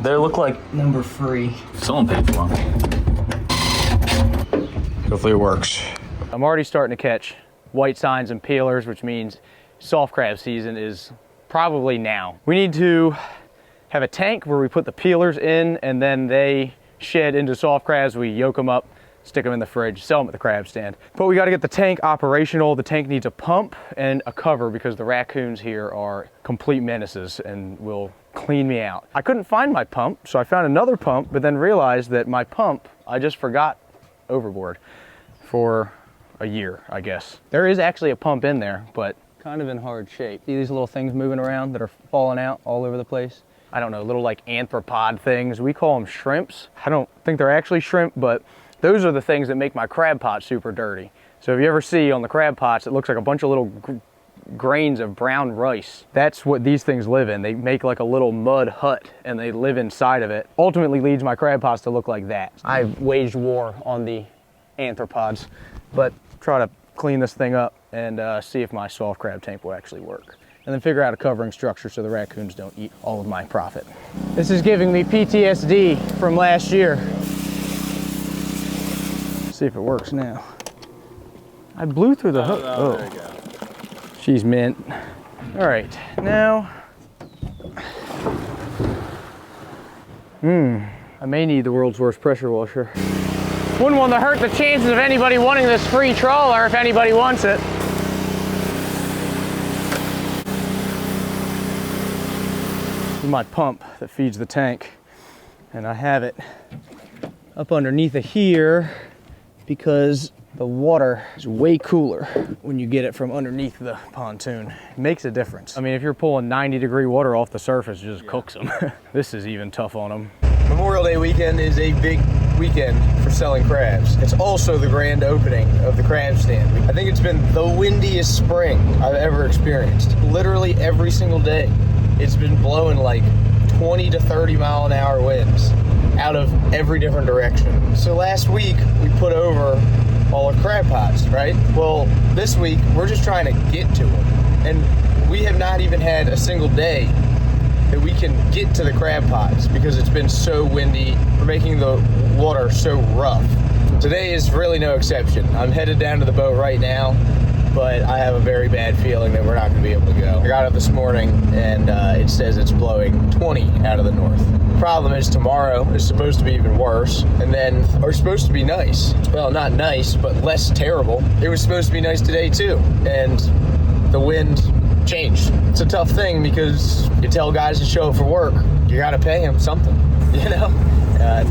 They look like Number 3. someone paid for them. Hopefully it works. I'm already starting to catch white signs and peelers, which means soft crab season is probably now. We need to have a tank where we put the peelers in and then they shed into soft crabs. We yoke them up, stick them in the fridge, sell them at the crab stand. But we got to get the tank operational. The tank needs a pump and a cover because the raccoons here are complete menaces and will clean me out. I couldn't find my pump, so I found another pump, but then realized that my pump, I just forgot overboard for a year, I guess. There is actually a pump in there, but kind of in hard shape. See these little things moving around that are falling out all over the place? I don't know, little like arthropod things. We call them shrimps. I don't think they're actually shrimp, but those are the things that make my crab pot super dirty. So if you ever see on the crab pots, it looks like a bunch of little grains of brown rice. That's what these things live in. They make like a little mud hut and they live inside of it. Ultimately leads my crab pots to look like that. I've waged war on the arthropods, but try to clean this thing up and see if my soft crab tank will actually work. and then figure out a covering structure so the raccoons don't eat all of my profit. This is giving me PTSD from last year. Let's see if it works now. I blew through the hook. Oh, there you go. She's mint. All right, now. I may need the world's worst pressure washer. Wouldn't want to hurt the chances of anybody wanting this free trawler if anybody wants it. This is my pump that feeds the tank, and I have it up underneath of here because the water is way cooler when you get it from underneath the pontoon. It makes a difference. I mean, if you're pulling 90-degree water off the surface, it just cooks them. This is even tough on them. Memorial Day weekend is a big weekend for selling crabs. It's also the grand opening of the crab stand. I think it's been the windiest spring I've ever experienced. Literally every single day, it's been blowing like 20 to 30 mile an hour winds out of every different direction. So last week, we put over all our crab pots, right? Well, this week, we're just trying to get to them. And we have not even had a single day that we can get to the crab pots because it's been so windy. We're making the water so rough. Today is really no exception. I'm headed down to the boat right now, but I have a very bad feeling that we're not gonna be able to go. I got up this morning and it says it's blowing 20 out of the north. The problem is tomorrow is supposed to be even worse, and then are supposed to be nice. Well, not nice, but less terrible. It was supposed to be nice today too, and the wind changed. It's a tough thing because you tell guys to show up for work, you gotta pay them something, you know?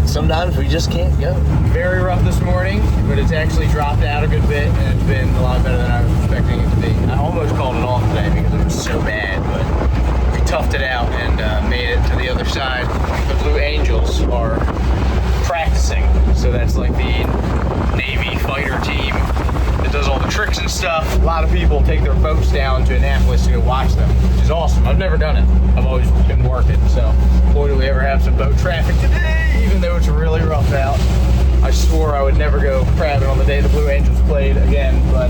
Sometimes we just can't go. Very rough this morning, but it's actually dropped out a good bit and it's been a lot better than I was expecting it to be. I almost called it off today because it was so bad, but we toughed it out and made it to the other side. The Blue Angels are practicing, so that's like the Navy fighter team that does all the tricks and stuff. A lot of people take their boats down to Annapolis to go watch them, which is awesome. I've never done it. I've always been working, so boy, do we ever have some boat traffic today, even though it's really rough out. I swore I would never go crabbing on the day the Blue Angels played again, but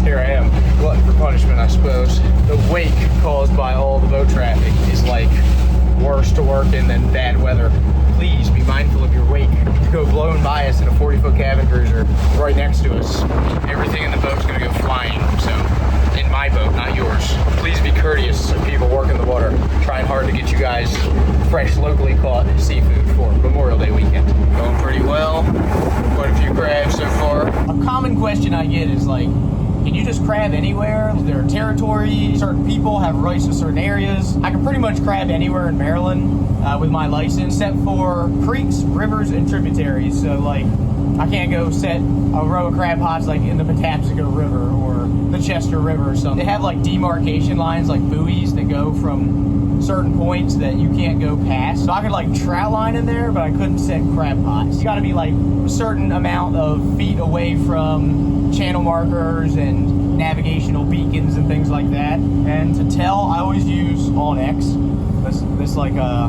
here I am. Glutton for punishment, I suppose. The wake caused by all the boat traffic is like worse to work in than bad weather. Please be mindful of your wake. You go blowing by us in a 40-foot cabin cruiser right next to us, everything in the boat's gonna go flying. So, in my boat, not yours. Please be courteous of people working the water. Trying hard to get you guys fresh, locally caught seafood for Memorial Day weekend. Going pretty well. Quite a few crabs so far. A common question I get is like, can you just crab anywhere? Is there a territory? Certain people have rights to certain areas. I can pretty much crab anywhere in Maryland with my license, except for creeks, rivers, and tributaries. So like, I can't go set a row of crab pots like in the Patapsco River or the Chester River or something. They have like demarcation lines, like buoys that go from certain points that you can't go past. So I could like trout line in there, but I couldn't set crab pots. You gotta be like a certain amount of feet away from channel markers and navigational beacons and things like that. And to tell, I always use OnX, this like a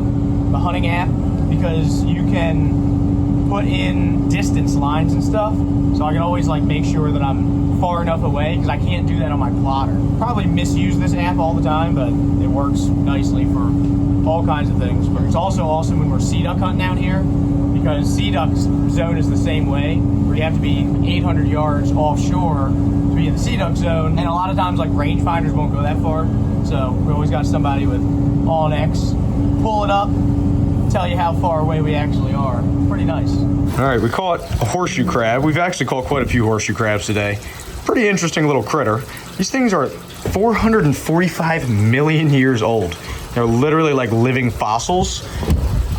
hunting app, because you can put in distance lines and stuff. So I can always like make sure that I'm far enough away, because I can't do that on my plotter. Probably misuse this app all the time, but it works nicely for all kinds of things. But it's also awesome when we're sea duck hunting out here, because sea duck's zone is the same way, where you have to be 800 yards offshore to be in the sea duck zone. And a lot of times like rangefinders won't go that far. So we always got somebody with OnX, pull it up, tell you how far away we actually are. Pretty nice. All right, we caught a horseshoe crab. We've actually caught quite a few horseshoe crabs today. Pretty interesting little critter. These things are 445 million years old. They're literally like living fossils.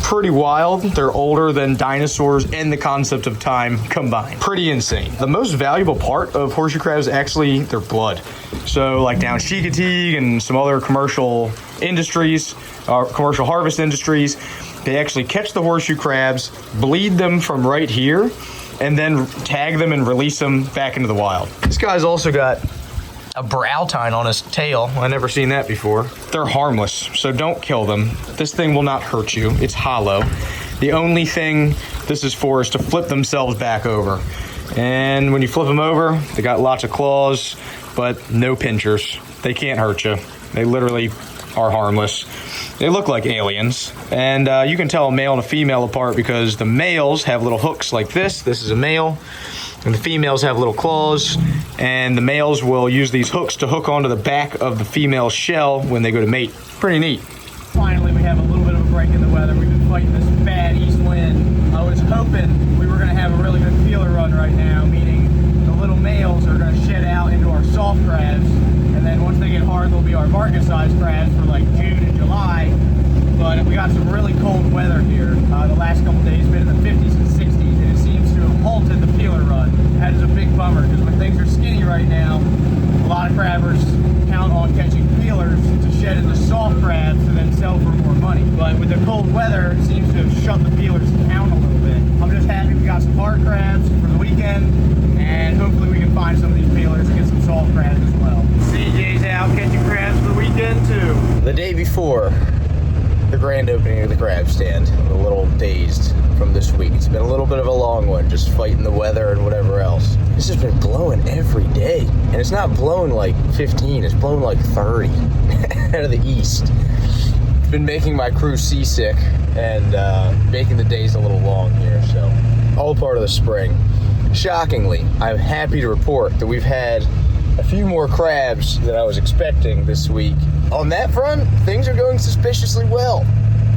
Pretty wild. They're older than dinosaurs and the concept of time combined. Pretty insane. The most valuable part of horseshoe crabs is actually their blood. So like down Chincoteague and some other commercial industries, commercial harvest industries, they actually catch the horseshoe crabs, bleed them from right here, and then tag them and release them back into the wild. This guy's also got a brow tine on his tail. I never seen that before. They're harmless, so don't kill them. This thing will not hurt you. It's hollow. The only thing this is for is to flip themselves back over. And when you flip them over, they got lots of claws, but no pinchers. They can't hurt you. They literally are harmless. They look like aliens. And you can tell a male and a female apart because the males have little hooks like this. This is a male. And the females have little claws. And the males will use these hooks to hook onto the back of the female's shell when they go to mate. Pretty neat. Finally, we have a little bit of a break in the weather. We've been fighting this bad east wind. I was hoping we were going to have a really good feeler run right now, meaning the little males are going to shed out into our soft crabs, and then once they get hard, they'll be our market-sized crabs for like June and July. But we got some really cold weather here. The last couple days been in the 50s and 60s, and it seems to have halted the feeler run. That is a big bummer, because when things are skinny right now, a lot of crabbers count on catching feelers to shed into soft crabs and then sell for more money. But with the cold weather, it seems to have shut the feelers down a little bit. I'm just happy we got some hard crabs for the weekend, and hopefully we can find some of these feelers and get some soft crabs as well. CJ's out catching crabs for the weekend too. The day before the grand opening of the crab stand, I'm a little dazed from this week. It's been a little bit of a long one, just fighting the weather and whatever else. This has been blowing every day, and it's not blowing like 15, it's blowing like 30 out of the east. It's been making my crew seasick and making the days a little long here, so all part of the spring. Shockingly, I'm happy to report that we've had a few more crabs than I was expecting this week. On that front, things are going suspiciously well.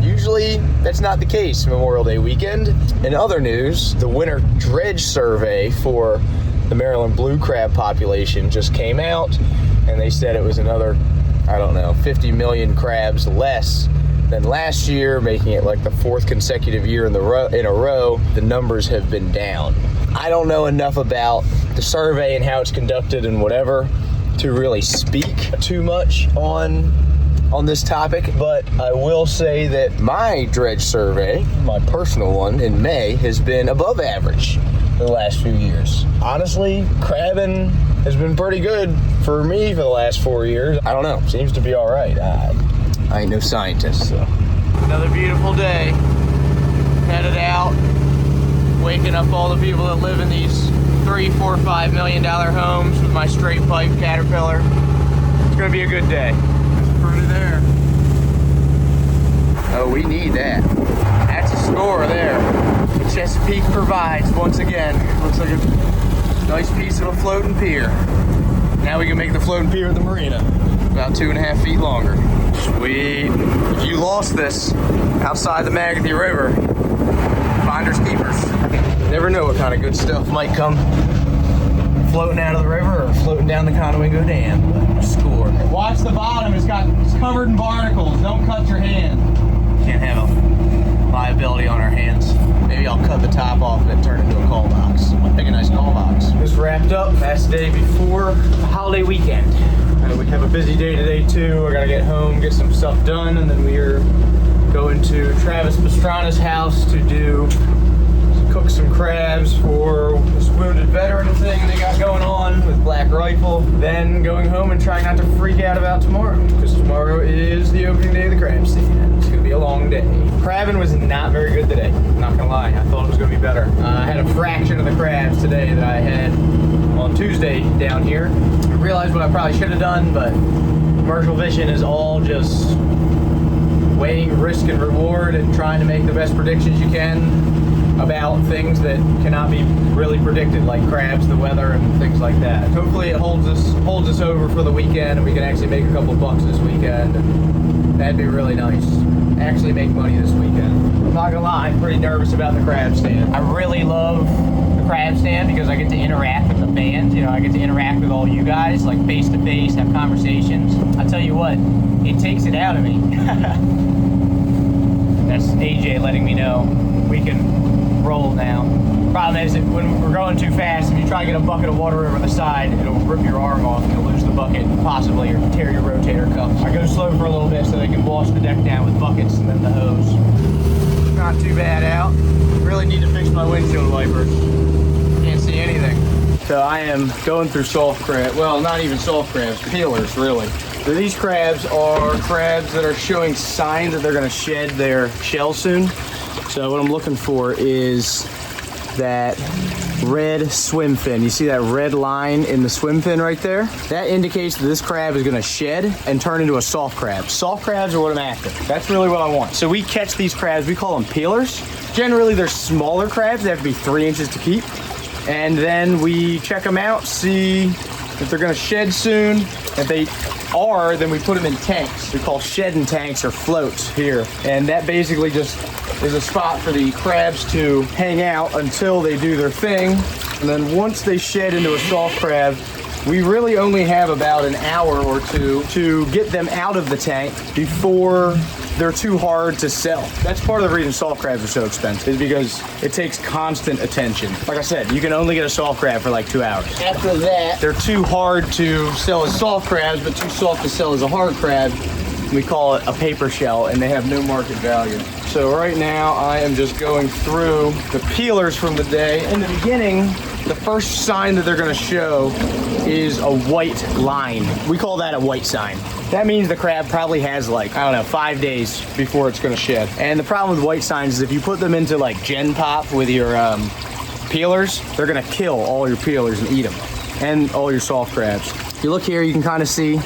Usually, that's not the case Memorial Day weekend. In other news, the winter dredge survey for the Maryland blue crab population just came out, and they said it was another, 50 million crabs less than last year, making it like the fourth consecutive year in a row. The numbers have been down. I don't know enough about the survey and how it's conducted and whatever to really speak too much on this topic, but I will say that my dredge survey, my personal one in May, has been above average the last few years. Honestly, crabbing has been pretty good for me for the last 4 years. I don't know, seems to be all right. I ain't no scientist, so. Another beautiful day. Headed out, waking up all the people that live in these $3, $4, $5 million homes with my straight pipe Caterpillar. It's gonna be a good day. There's there. Oh, we need that. That's a score there. Chesapeake provides once again. Looks like a nice piece of a floating pier. Now we can make the floating pier at the marina. About 2.5 feet longer. Sweet. If you lost this outside the Magothy River, finders keepers. Never know what kind of good stuff might come floating out of the river or floating down the Conowingo Dam. Score. Watch the bottom. It's covered in barnacles. Don't cut your hand. Can't have a liability on our hands. Maybe I'll cut the top off and turn it into a call box. Make a nice call box. This wrapped up. Last day before the holiday weekend. We have a busy day today too. I gotta get home, get some stuff done, and then we're going to Travis Pastrana's house to cook some crabs for this wounded veteran thing they got going on with Black Rifle. Then going home and trying not to freak out about tomorrow, because tomorrow is the opening day of the crab stand. It's gonna be a long day. Crabbing was not very good today, not gonna lie. I thought it was gonna be better. I had a fraction of the crabs today that I had on Tuesday down here. I realized what I probably should have done, but commercial fishing is all just weighing risk and reward and trying to make the best predictions you can about things that cannot be really predicted, like crabs, the weather, and things like that. Hopefully it holds us over for the weekend, and we can actually make a couple bucks this weekend. That'd be really nice. Actually make money this weekend. I'm not gonna lie, I'm pretty nervous about the crab stand. I really love the crab stand because I get to interact with the fans. You know, I get to interact with all you guys, like face to face, have conversations. I tell you what, it takes it out of me. That's AJ letting me know we can roll now. Problem is that when we're going too fast, if you try to get a bucket of water over the side, it'll rip your arm off and you'll lose the bucket, possibly, or tear your rotator cuff. I go slow for a little bit so they can wash the deck down with buckets and then the hose. Not too bad out. Really need to fix my windshield wipers. Can't see anything. So I am going through soft crab. Well, not even soft crabs, peelers, really. So these crabs are crabs that are showing signs that they're going to shed their shell soon. So what I'm looking for is that red swim fin. You see that red line in the swim fin right there? That indicates that this crab is gonna shed and turn into a soft crab. Soft crabs are what I'm after. That's really what I want. So we catch these crabs, we call them peelers. Generally they're smaller crabs, they have to be 3 inches to keep. And then we check them out, see if they're gonna shed soon. If they are, then we put them in tanks. We call shedding tanks or floats here. And that basically just is a spot for the crabs to hang out until they do their thing. And then once they shed into a soft crab, we really only have about an hour or two to get them out of the tank before they're too hard to sell. That's part of the reason soft crabs are so expensive, is because it takes constant attention. Like I said, you can only get a soft crab for like 2 hours. After that, they're too hard to sell as soft crabs, but too soft to sell as a hard crab. We call it a paper shell, and they have no market value. So right now, I am just going through the peelers from the day. In the beginning, the first sign that they're gonna show is a white line. We call that a white sign. That means the crab probably has like, I don't know, 5 days before it's gonna shed. And the problem with white signs is if you put them into like Gen Pop with your peelers, they're gonna kill all your peelers and eat them, and all your soft crabs. If you look here, you can kind of see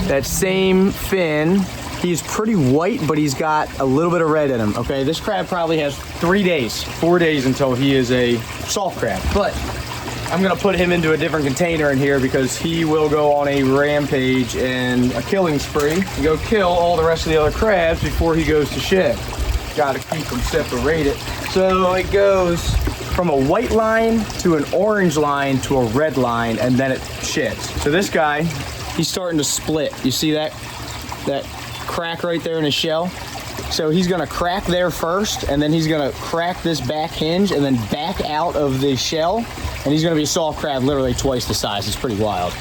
that same fin. He's pretty white, but he's got a little bit of red in him, okay? This crab probably has 3 days, 4 days until he is a soft crab. But I'm gonna put him into a different container in here because he will go on a rampage and a killing spree and go kill all the rest of the other crabs before he goes to shed. Gotta keep them separated. So it goes from a white line to an orange line to a red line, and then it sheds. So this guy, he's starting to split. You see that crack right there in his shell? So he's gonna crack there first, and then he's gonna crack this back hinge and then back out of the shell, and he's gonna be a soft crab literally twice the size. It's pretty wild.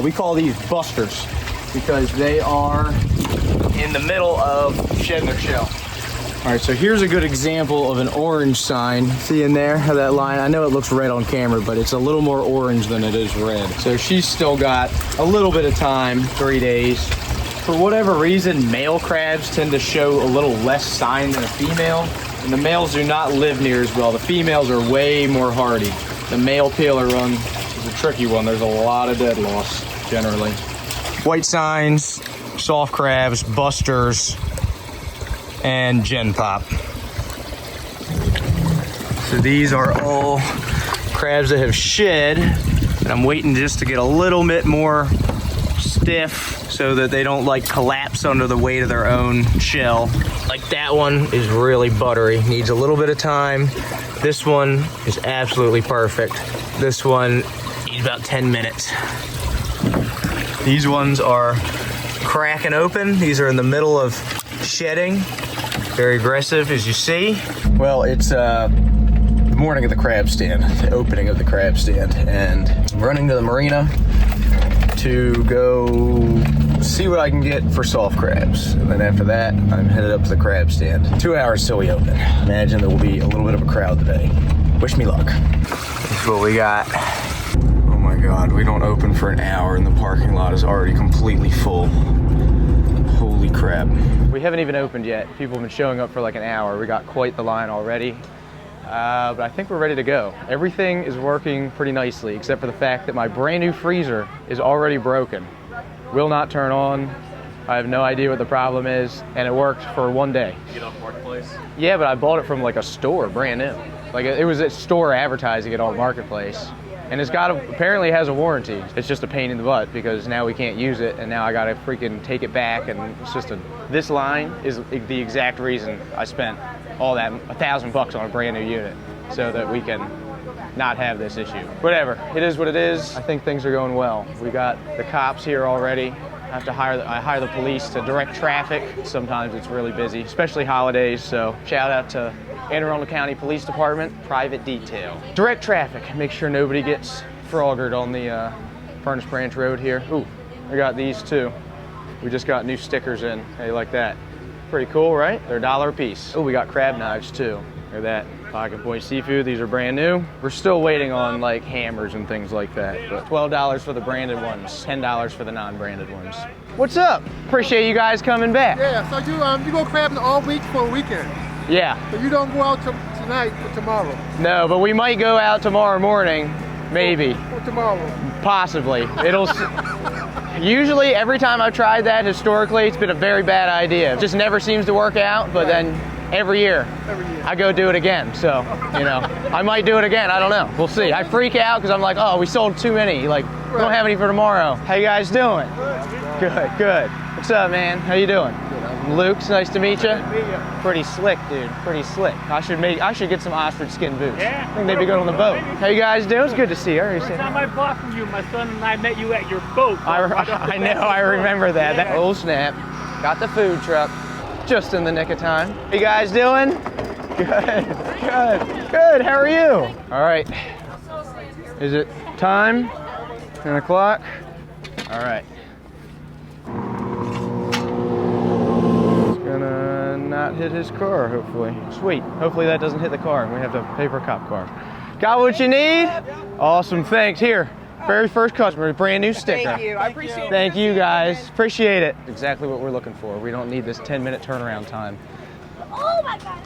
We call these busters because they are in the middle of shedding their shell. All right, so here's a good example of an orange sign. See in there how that line, I know it looks red on camera, but it's a little more orange than it is red. So she's still got a little bit of time, 3 days. For whatever reason, male crabs tend to show a little less sign than a female, and the males do not live near as well. The females are way more hardy. The male peeler run is a tricky one. There's a lot of dead loss, generally. White signs, soft crabs, busters, and Gen Pop. So these are all crabs that have shed, and I'm waiting just to get a little bit more stiff so that they don't like collapse under the weight of their own shell. Like that one is really buttery, needs a little bit of time. This one is absolutely perfect. This one needs about 10 minutes. These ones are cracking open. These are in the middle of shedding. Very aggressive, as you see. Well, it's the morning of the crab stand, the opening of the crab stand, and I'm running to the marina to go see what I can get for soft crabs. And then after that, I'm headed up to the crab stand. 2 hours till we open. Imagine there will be a little bit of a crowd today. Wish me luck. This is what we got. Oh my God, we don't open for an hour and the parking lot is already completely full. Holy crap. We haven't even opened yet. People have been showing up for like an hour. We got quite the line already. But I think we're ready to go. Everything is working pretty nicely, except for the fact that my brand new freezer is already broken. Will not turn on. I have no idea what the problem is, and it worked for 1 day. You get off Marketplace? Yeah, but I bought it from like a store, brand new. Like it was a store advertising it on Marketplace. And it's apparently has a warranty. It's just a pain in the butt because now we can't use it, and now I gotta freaking take it back, and it's just this line is the exact reason I spent all that $1,000 on a brand new unit, so that we can not have this issue. Whatever, it is what it is. I think things are going well. We got the cops here already. I hire the police to direct traffic. Sometimes it's really busy, especially holidays, so shout out to Anne Arundel County Police Department, private detail. Direct traffic, make sure nobody gets froggered on the Furnace Branch Road here. Ooh, I got these too. We just got new stickers in, how you like that? Pretty cool, right? They're $1 a piece. Oh, we got crab knives too. Look at that. Pocket Point Seafood, these are brand new. We're still waiting on like hammers and things like that, but $12 for the branded ones, $10 for the non-branded ones. What's up? Appreciate you guys coming back. Yeah, so you go crabbing all week for a weekend. Yeah. So you don't go out to tonight or tomorrow? No, but we might go out tomorrow morning, maybe, Or tomorrow? possibly. Usually, every time I've tried that historically, it's been a very bad idea. It just never seems to work out, but then every year, I go do it again. So, you know, I might do it again. I don't know. We'll see. I freak out because I'm like, oh, we sold too many. Like, we don't have any for tomorrow. How you guys doing? Good, good. What's up, man? How you doing? Luke, it's nice to meet you. Pretty slick, dude. Pretty slick. I should get some ostrich skin boots. Yeah. I think they'd be good on the boat. How you guys doing? It's good to see you. First time I bought from you, my son and I met you at your boat. I know. I remember that. Yeah. Oh snap! Got the food truck just in the nick of time. How you guys doing? Good. Good. Good. How are you? All right. Is it time? 10 o'clock. All right. Gonna not hit his car, hopefully. Sweet. Hopefully that doesn't hit the car. We have the paper cop car. Got what you need? Awesome. Thanks. Here. Very first customer, brand new sticker. Thank you. I appreciate it. Thank you guys. Appreciate it. Exactly what we're looking for. We don't need this 10-minute turnaround time. Oh my God.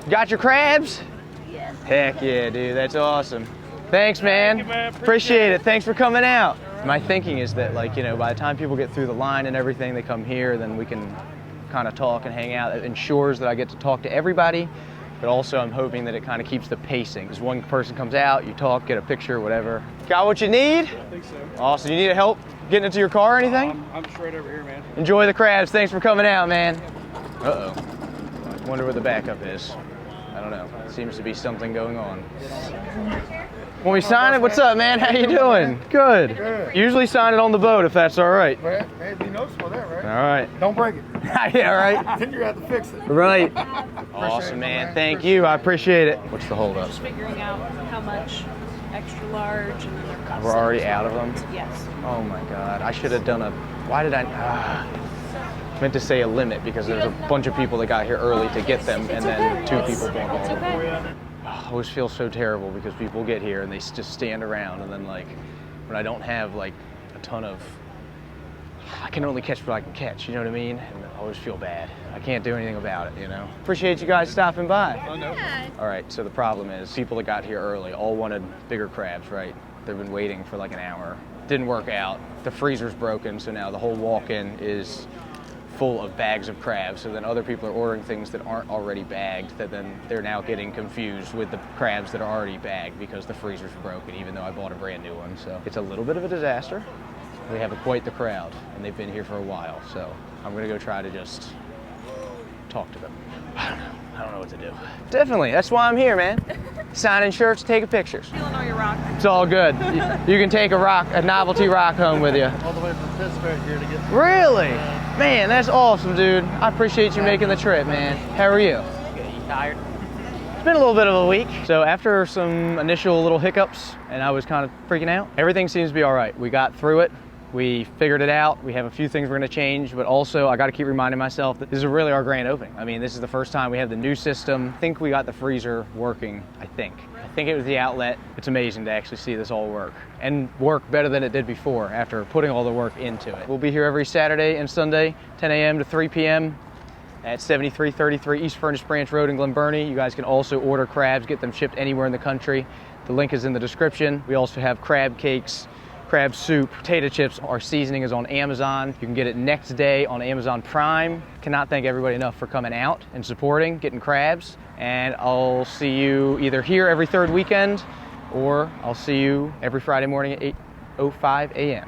Got your crabs? Yes. Heck yeah, dude. That's awesome. Thanks, man. Thank you, man. Appreciate it. Thanks for coming out. My thinking is that, like, you know, by the time people get through the line and everything, they come here, then we can kind of talk and hang out. It ensures that I get to talk to everybody, but also I'm hoping that it kind of keeps the pacing. Because one person comes out, you talk, get a picture, whatever. Got what you need? I think so. Awesome. You need help getting into your car or anything? I'm straight over here, man. Enjoy the crabs. Thanks for coming out, man. Uh-oh. Wonder where the backup is. I don't know. Seems to be something going on. When we sign it, what's up, man? How you doing? Good. Good. Usually sign it on the boat if that's all right. Well, it'd be noticeable there, right? All right. Don't break it. Yeah, right. Then you have to fix it. Right. Awesome, man. Thank you. I appreciate it. What's the holdup? Just figuring out how much extra large and then their cups. We're already out of them? Yes. Oh my God. I should have done a, why did I, meant to say a limit because there's a bunch of people that got here early to get them and then two people bought all of them. Okay. I always feel so terrible because people get here and they just stand around and then like when I don't have like a ton of, I can only catch what I can catch, you know what I mean? And I always feel bad. I can't do anything about it, you know? Appreciate you guys stopping by. Oh, no. All right, so the problem is people that got here early all wanted bigger crabs, right? They've been waiting for like an hour. Didn't work out. The freezer's broken, so now the whole walk-in is full of bags of crabs. So then other people are ordering things that aren't already bagged, that then they're now getting confused with the crabs that are already bagged because the freezer's broken, even though I bought a brand new one. So it's a little bit of a disaster. We have quite the crowd, and they've been here for a while. So I'm gonna go try to just talk to them. I don't know what to do. Definitely, that's why I'm here, man. Signing shirts, taking pictures. Feeling all your rock. It's all good. You can take a novelty rock home with you. All the way from Pittsburgh here to get to Really? Man, that's awesome, dude. I appreciate you making the trip, man. How are you? Good. You tired? It's been a little bit of a week. So after some initial little hiccups and I was kind of freaking out, everything seems to be all right. We got through it. We figured it out. We have a few things we're gonna change, but also I gotta keep reminding myself that this is really our grand opening. I mean, this is the first time we have the new system. I think we got the freezer working, I think it was the outlet. It's amazing to actually see this all work and work better than it did before after putting all the work into it. We'll be here every Saturday and Sunday, 10 a.m. to 3 p.m. at 7333 East Furnace Branch Road in Glen Burnie. You guys can also order crabs, get them shipped anywhere in the country. The link is in the description. We also have crab cakes, crab soup, potato chips. Our seasoning is on Amazon. You can get it next day on Amazon Prime. Cannot thank everybody enough for coming out and supporting, getting crabs. And I'll see you either here every third weekend or I'll see you every Friday morning at 8:05 a.m.